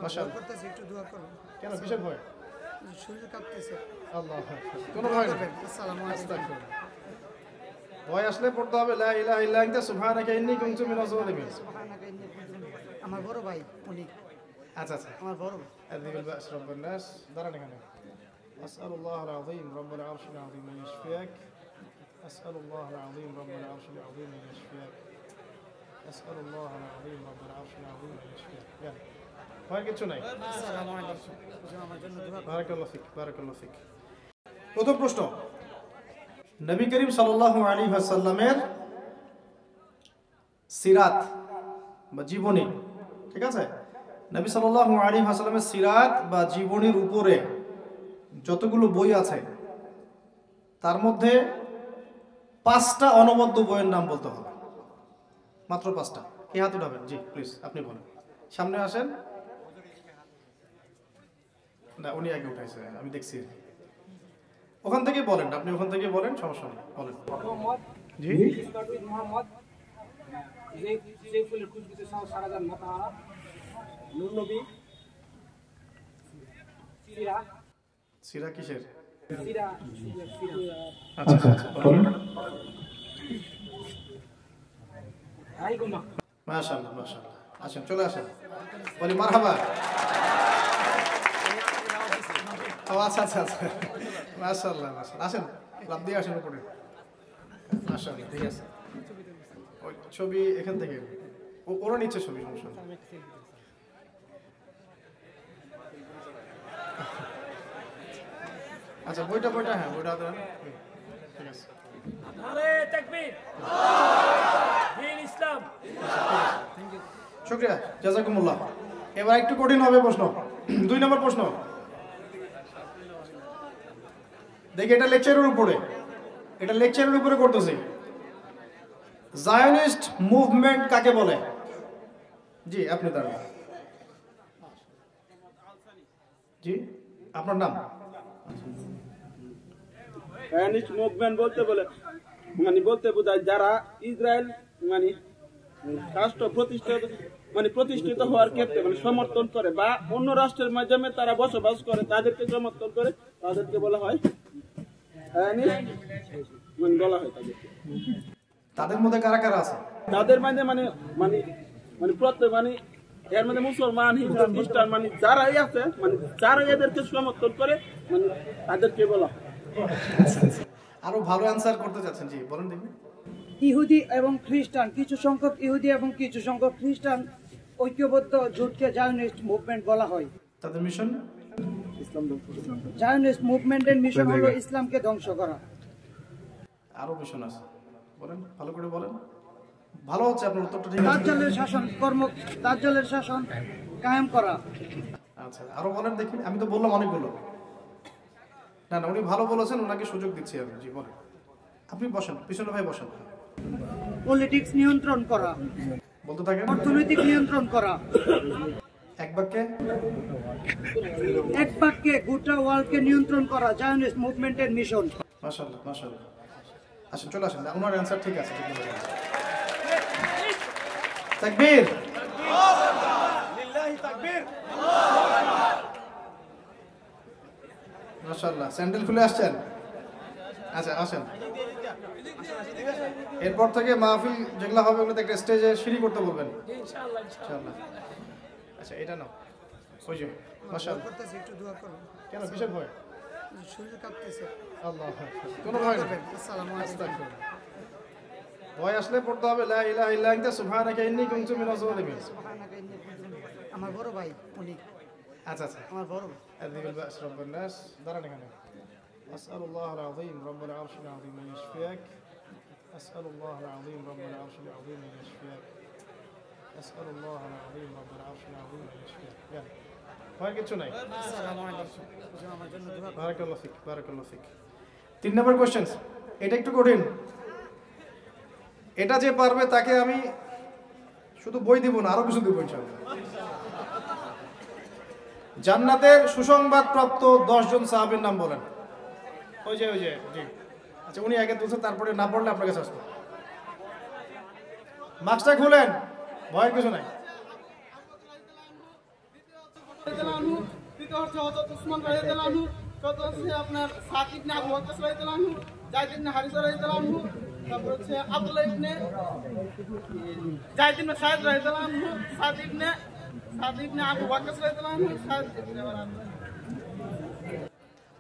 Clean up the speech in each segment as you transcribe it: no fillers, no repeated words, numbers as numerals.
মাশাআল্লাহ করতেছি, একটু দোয়া করুন। কেন কিসের ভয়? শরীর কাঁপতেছে। আল্লাহ কোনো ভয় নেই। আসসালামু আলাইকুম। ভয় আসলে পড়তে হবে লা ইলাহা ইল্লা আনতা সুবহানাকা ইন্নী কুনতু মিনাজ জালিমিন। সুবহানাকা ইন্নী কুনতু আমার বড় ভাই উনি। আচ্ছা আচ্ছা আমার বড় ভাই। আযীবুল বাস রাব্বুন নাস দাঁড়ান এখানে। আসআলুল্লাহল আযীম রাব্বুল আরশিল আযীম আন ইয়াশফিয়াক। আসআলুল্লাহল আযীম রাব্বুল আরশিল আযীম আন ইয়াশফিয়াক। আসআলুল্লাহল আযীম রাব্বুল আরশিল আযীম আন ইয়াশফিয়াক। ভয় কিছু নাই। আসসালামু আলাইকুম। আমার জন্য দোয়া করুন। বারাকাল্লাহু ফিক বারাকাল্লাহু ফিক। প্রথম প্রশ্ন, নবী করিম সাল্লাল্লাহু আলাইহি ওয়াসাল্লামের সিরাত বা জীবনী, ঠিক আছে? নবী সাল্লাল্লাহু আলাইহি ওয়াসাল্লামের সিরাত বা জীবনীর উপরে যতগুলো বই আছে তার মধ্যে 5টা অনবদ্য বইয়ের নাম বলতে হবে, মাত্র 5টা। কে হাত উঠাবেন? জি প্লিজ আপনি বলেন, সামনে আসেন। না উনি আগে উঠাইছে, আমি দেখছি। ওখান থেকে বলেন, আপনি ওখান থেকে বলেন, সমস্যা নেই, বলেন। জি মোহাম্মদ জেফুলের কুচবিতে সারাজান মাতাহারা নূর নবী সিরা সিরা কিসের? সিরা আচ্ছা আচ্ছা বলেন। আইগুমা মাশাআল্লাহ মাশাআল্লাহ, আসেন চলে আসেন, বলি মারহাবা। ও আচ্ছা আচ্ছা আচ্ছা, মাশাআল্লাহ মাশাআল্লাহ, আসেন লাভ দিয়ে আসেন উপরে। মাশাআল্লাহ ঠিক আছে, ওই ছবি এখান থেকে ওরা নিচ্ছে ছবি, সমস্যা নেই। আচ্ছা বইটা হ্যাঁ বইটা দেন, ঠিক আছে। নারে তাকবীর দ্বীন ইসলাম। শুকরিয়া জাযাকুমুল্লাহ। এবার একটু কঠিন হবে প্রশ্ন, 2 নম্বর প্রশ্ন। দেখি এটা লেকচারের উপরে করতেছি। জায়নিস্ট মুভমেন্ট কাকে বলে? জি আপনি দাঁড়ান। জি আপনার নাম? জায়নিস্ট মুভমেন্ট বলতে বলতে বোঝায় যারা ইসরায়েল রাষ্ট্র প্রতিষ্ঠিত হওয়ার ক্ষেত্রে সমর্থন করে বা অন্য রাষ্ট্রের মাধ্যমে তারা বসবাস করে, তাদেরকে সমর্থন করে, তাদেরকে বলা হয় বলা হয় তাদেরকে। তাদের মধ্যে কারা কারা আছে? তাদের মাঝে এর মধ্যে মুসলমান, হিন্দু, খ্রিস্টান যারাই আছে যারা এদেরকে সমর্থন করে তাদেরকে বলা হয়। আরো ভালো অ্যানসার করতে চাচ্ছেন? জি বলেন দেখি। ইহুদি এবং খ্রিস্টান, কিছু সংখ্যক ইহুদি এবং কিছু সংখ্যক খ্রিস্টান ঐক্যবদ্ধ জোটকে জায়নিস্ট মুভমেন্ট বলা হয়। তাদের মিশন? জায়নিস্ট মুভমেন্টের মিশন হলো ইসলামকে ধ্বংস করা। আরো মিশন আছে, বলেন ভালো করে বলেন। ভালো হচ্ছে আপনার উত্তরটা, ঠিক আছে। দাজ্জালের শাসন কায়েম করা। আচ্ছা আরো বলেন দেখি, আমি তো বললাম অনেকগুলো। না উনি ভালো বলেছেন, ওনাকে সুযোগ দিচ্ছি আমি। জি বলেন, আপনি বসেন, পিছনে ভাই বসেন। পলিটিক্স নিয়ন্ত্রণ করা, বলতে থাকেন। অর্থনৈতিক নিয়ন্ত্রণ করা। এক বাক্যে গোটা ওয়ার্ল্ডকে নিয়ন্ত্রণ করা জায়নিস্ট মুভমেন্টের মিশন। মাশাআল্লাহ মাশাআল্লাহ, আসেন চলে আসেন। ওনার অ্যানসার ঠিক আছে। তাকবীর, লিল্লাহি তাকবীর। মাশাআল্লাহ, স্যান্ডেল খুলে আসছেন। আচ্ছা আসেন। এরপর থেকে মাহফিল যেগুলো হবে ওগুলোতে একটা স্টেজে সিঁড়ি করতে বলবেন ইনশাআল্লাহ ইনশাআল্লাহ। আচ্ছা এটা নাও, ওই যে মাশাআল্লাহ করতেছি, একটু দোয়া করুন। কেন কিসের ভয়? শরীর কাঁপতেছে। আল্লাহ কোনো ভয় নেই। আসসালামু আলাইকুম। ভয় আসলে পড়তে হবে লা ইলাহা ইল্লা আনতা সুবহানাকা ইন্নী কুনতু মিনাজ জালিমিন। সুবহানাকা ইন্নী কুনতু আমার বড় ভাই উনি। আচ্ছা আচ্ছা আমার বড় ভাই। আযীবুল বাস রাব্বুন নাস দাঁড়ান এখানে। আসআলুল্লাহল আযীম রাব্বুল আরশিল আযীম আন ইয়াশফিয়াক। আসআলুল্লাহল আযীম রাব্বুল আরশিল আযীম আন ইয়াশফিয়াক। আসআলুল্লাহল আযীম রাব্বুল আরশিল আযীম আন ইয়াশফিয়াক। ভয় কিছু নাই। আসসালামু আলাইকুম। আমার জন্য দোয়া করুন। বারাকাল্লাহু ফিক বারাকাল্লাহু ফিক। 3 নম্বর কোশ্চেন, এটা একটু কঠিন। এটা যে পারবে তাকে আমি শুধু বই দিব না, আরো কিছু দিব ইনশাআল্লাহ। জান্নাতের সুসংবাদ প্রাপ্ত 10 জন সাহাবীর নাম বলেন। ওই যে জি আচ্ছা, উনি আগে তুলছেন, তারপরে না পড়লে আপনার কাছে আসবো। মাস্কটা খুলেন, ভয়ের কিছু নাই। দ্বিতীয় হচ্ছে হযরত উসমান রাদিয়াল্লাহু আনহু, চতুর্থ হচ্ছে আপনার সাদ ইবনে আবু ওয়াক্কাস রাদিয়াল্লাহু আনহু, যায়েদ ইবনে হারিসা রাদিয়াল্লাহু আনহু, তারপর হচ্ছে আব্দুল্লাহ ইবনে যায়েদ ইবনে সাইদ রাদিয়াল্লাহু আনহু, সাদ ইবনে আবু ওয়াক্কাস রাদিয়াল্লাহু আনহু, সাদ ইবনে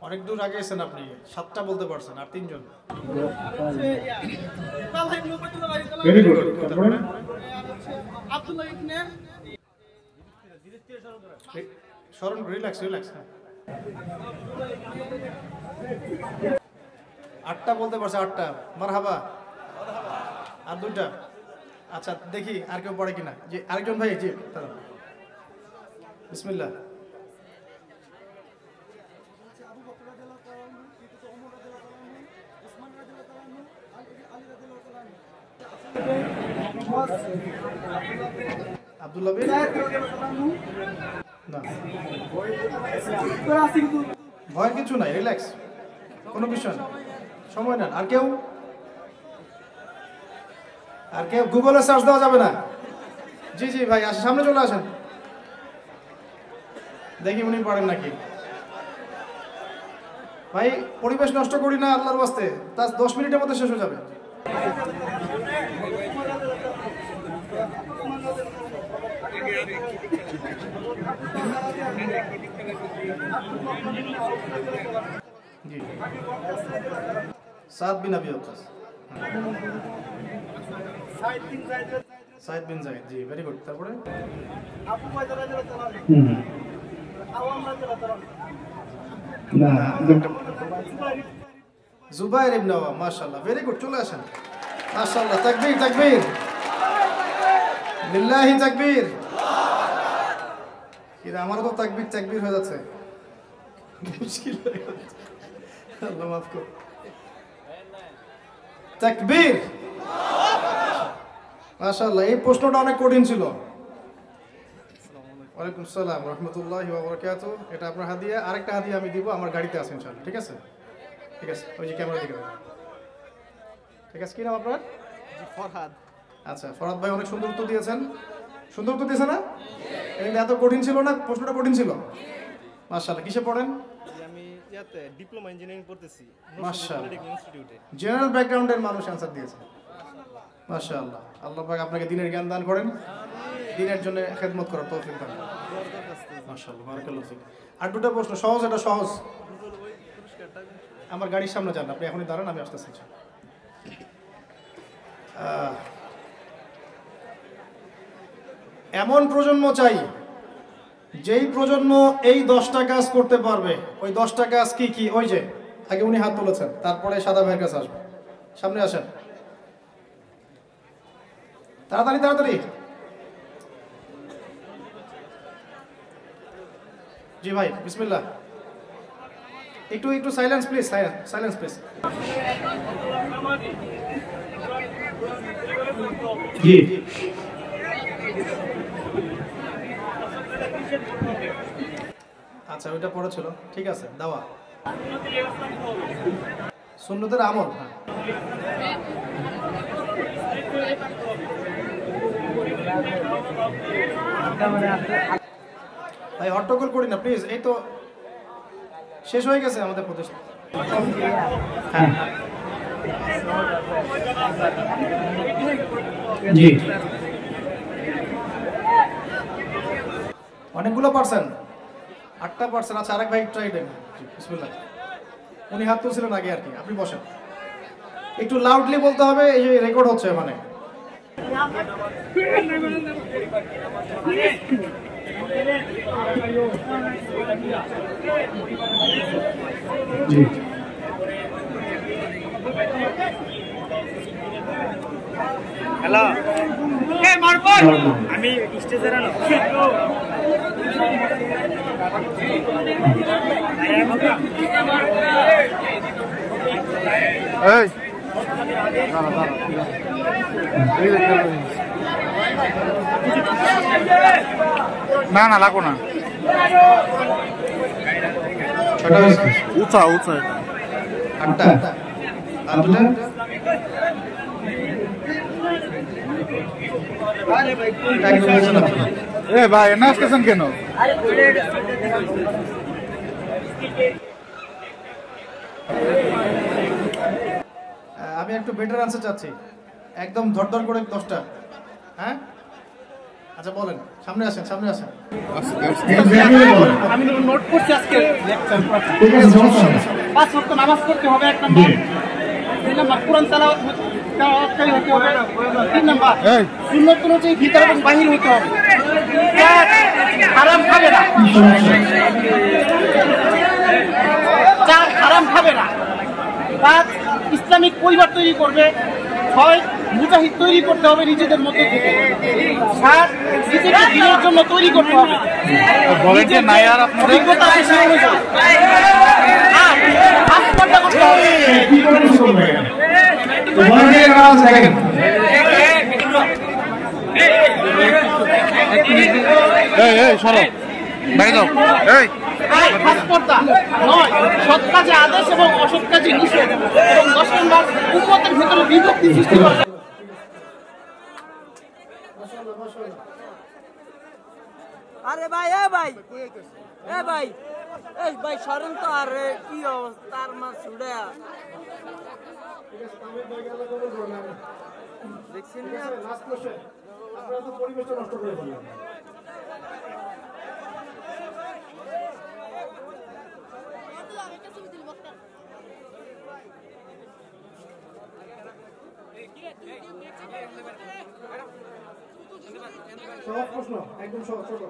অনেক দূর আগে এসেছেন আপনি, 7টা বলতে পারছেন আর 3 জন। তালহা ইবনে উবাইদুল্লাহ রাদিয়াল্লাহু ভেরি গুড। তারপরে আর হচ্ছে আব্দুল্লাহ ইবনে শরণ, রিল্যাক্স। 8টা বলতে পারছে, 8টা। মারহাবা। আর 2টা। আচ্ছা দেখি আর কেউ পড়ে কিনা। জি আরেকজন ভাই, জি বিসমিল্লাহ। আব্দুল্লাহ বিন না, ভয়ের কিছু নাই, রিল্যাক্স, কোনো বিষয় না, সময় নেন। আর কেউ গুগলে সার্চ দেওয়া যাবে না? জি ভাই আসেন, সামনে চলে আসেন, দেখি উনি পড়েন নাকি। ভাই পরিবেশ নষ্ট করি না আল্লাহর ওয়াস্তে, তা 10 মিনিটের মধ্যে শেষ হয়ে যাবে। জি সাদ বিন আবি ওয়াক্কাস, সাইদ বিন যায়েদ, জি ভেরি গুড। তারপরে আবু বকর রাদিয়াল্লাহু আনহু, আওয়াম রাদিয়াল্লাহু আনহু, না জুবাইর ইবনে আওয়াম, মাশাআল্লাহ ভেরি গুড। চলে আসেন, মাশাআল্লাহ, তাকবীর লিল্লাহি তাকবীর। কিন্তু আমারও তো তাকবীর হয়ে যাচ্ছে, মুশকিল হয়ে যাচ্ছে, আল্লাহ মাফ করুন। তাকবীর, মাশাআল্লাহ। এই প্রশ্নটা অনেক কঠিন ছিল। ওয়ালাইকুম আসসালাম রাহমাতুল্লাহি ওয়া বারাকাতুহু। এটা আপনার হাদিয়া। আরেকটা হাদিয়া আমি দিব, আমার গাড়িতে আছে ইনশাআল্লাহ। ঠিক আছে, ওই যে ক্যামেরা দিকে। ঠিক আছে, কি নাম আপনার? জি ফরহাদ। আচ্ছা ফরহাদ ভাই অনেক সুন্দর উত্তর দিয়েছেন। না? এটা এত কঠিন ছিল না, প্রশ্নটা কঠিন ছিল। মাশাআল্লাহ। কিসে পড়েন? আমি ইয়াতে ডিপ্লোমা ইঞ্জিনিয়ারিং পড়তেছি মাশাআল্লাহ। ইনস্টিটিউটে। জেনারেল ব্যাকগ্রাউন্ডের মানুষ অ্যানসার দিয়েছে, মাশাআল্লাহ। আল্লাহ পাক আপনাকে দ্বীনের জ্ঞান দান করেন, দ্বীনের জন্য খেদমত করার তৌফিক দান করেন, মাশাআল্লাহ, বারাকাল্লাহু ফিক। আর 2টা প্রশ্ন সহজ, এটা সহজ। আমার গাড়ির সামনে যান, আপনি এখনই দাঁড়ান, আমি আসতেছি। এমন প্রজন্ম চাই যেই প্রজন্ম এই 10টা কাজ করতে পারবে। ওই 10টা কাজ কি? ওই যে আগে উনি হাত তুলেছেন, তারপরে সাদা ভাইয়ের কাছে আসবে। সামনে আসেন, তাড়াতাড়ি। জি ভাই বিসমিল্লাহ। একটু সাইলেন্স প্লিজ, সাইলেন্স প্লিজ। জি আচ্ছা, ওইটা পড়া ছিল, ঠিক আছে। দাওয়া সুন্নতের আমল। ভাই হট্টগোল করি না প্লিজ, এই তো শেষ হয়ে গেছে আমাদের প্রতিষ্ঠান। হ্যাঁ জি, অনেকগুলো পারছেন, 8টা পারছেন। আচ্ছা আরেক ভাই ট্রাই দেন, বিসমিল্লাহ। উনি হাত তুলছিলেন আগে আর কি, আপনি বসেন। একটু লাউডলি বলতে হবে, এই যে রেকর্ড হচ্ছে মানে। জি হ্যালো, আমি স্টেজে রানো। না লাগো না, উঁচা 8টা আর 2টা একদম বলছেন আপনি। এ ভাই না আসতেছেন কেন? আমি একটু বেটার আনসার চাচ্ছি, একদম ধরধর করে 10টা। হ্যাঁ আচ্ছা বলেন, সামনে আসেন, সামনে আসেন। আমি নোট করছি আজকে ঠিক আছে, সমস্যা নেই। 5 ওয়াক্ত নামাজ পড়তে হবে 1 নাম্বার, 2 নাম্বার কোরআন তেলাওয়াত হতে হবে, 3 নাম্বার সুন্নাত অনুযায়ী ভিতর এবং বাহির হতে হবে, 4 হারাম খাবে না, 4 হারাম খাবে না, 5 ইসলামিক পরিবার তৈরি করবে, 6 মুজাহিদ তৈরি করতে হবে নিজেদের মধ্যে থেকে, 7 নিজেকে দিনের জন্য তৈরি করতে হবে, বলেন যে নাই আর আপনাদের অভিজ্ঞতা আছে সেই অনুযায়ী, 8 আত্মহত্যা করতে হবে। কি করে কিছু করবে? তো ভলান্টিয়ার কারা আছে দেখেন। এই সরো বাইরে যাও। এই ভাস্কর্তা 9 সৎ কাজে আদেশ এবং অসৎ কাজে নিষেধ, এবং 10 নম্বর উম্মতের ভিতরে বিভক্তি সৃষ্টি করা। আরে ভাই এ ভাই এ ভাই এই ভাই সরেন তো, আর কি অবস্থা আর মাছ ছুড়ে দেখছেন না? লাস্ট কোশ্চেন, আপনারা তো পরিবেশটা নষ্ট করে ফেললেন। সহজ প্রশ্ন, একদম সহজ, ছোট।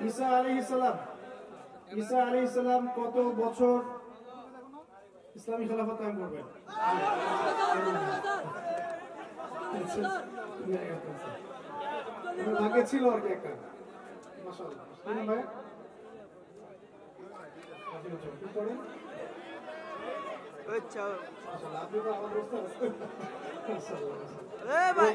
ঈসা আলাইহিস সালাম কত বছর ইসলামী খেলাফত কায়েম করবেন? ভাগ্যে ছিল আর কি একটা। মাশাআল্লাহ। ভাই আপনি কি করেন? আচ্ছা মাশাআল্লাহ, আপনি তো আমাদের ওস্তাদ। মাশাআল্লাহ। এ ভাই